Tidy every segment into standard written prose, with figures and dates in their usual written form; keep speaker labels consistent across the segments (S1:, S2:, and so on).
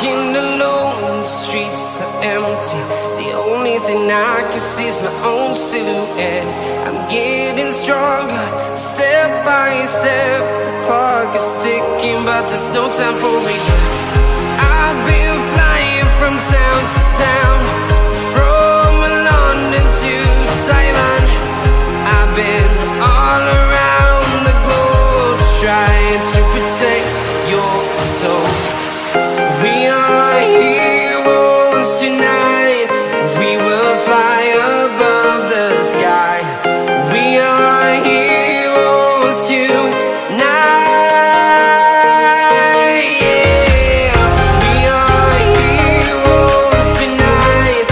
S1: walking alone, the streets are empty. The only thing I can see is my own silhouette. I'm getting stronger, step by step. The clock is ticking, but there's no time for regrets. I've been flying from town to town, from London to Taiwan. I've been all around the globe, trying to protect your soul. We are heroes tonight. We will fly above the sky. We are heroes tonight. Yeah. We are heroes tonight.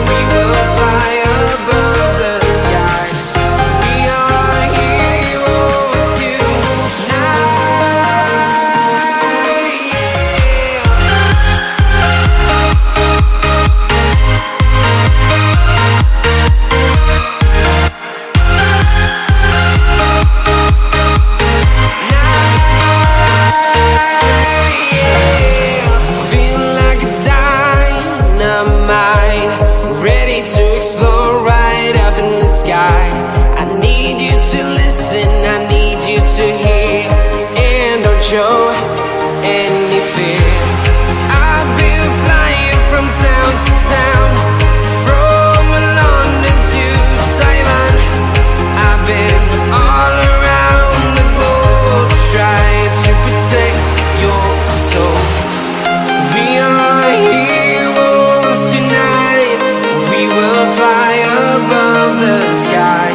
S1: We will fly above the sky. We are heroes tonight. Ready to explore right up in the sky. I need you to listen, I need you to hear, and don't show any fear. I've been flying from town to town, from London to Taiwan. I've been all around the globe, trying to protect your soul. We are heroes tonight. We will fly above the sky.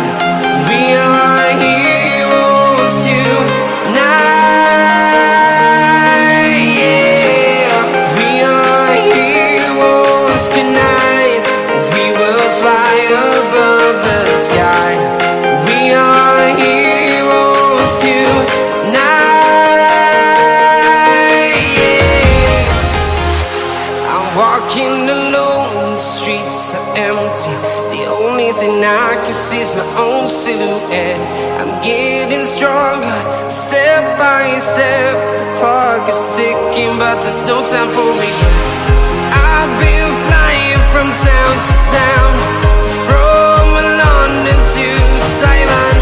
S1: We are heroes tonight. Yeah. We are heroes tonight. We will fly above the sky. We are heroes tonight. Yeah. I'm walking alone, the streets are empty. The only thing I can see is my own silhouette. I'm getting stronger, step by step. The clock is ticking, but there's no time for regrets. I've been flying from town to town, from London to Taiwan.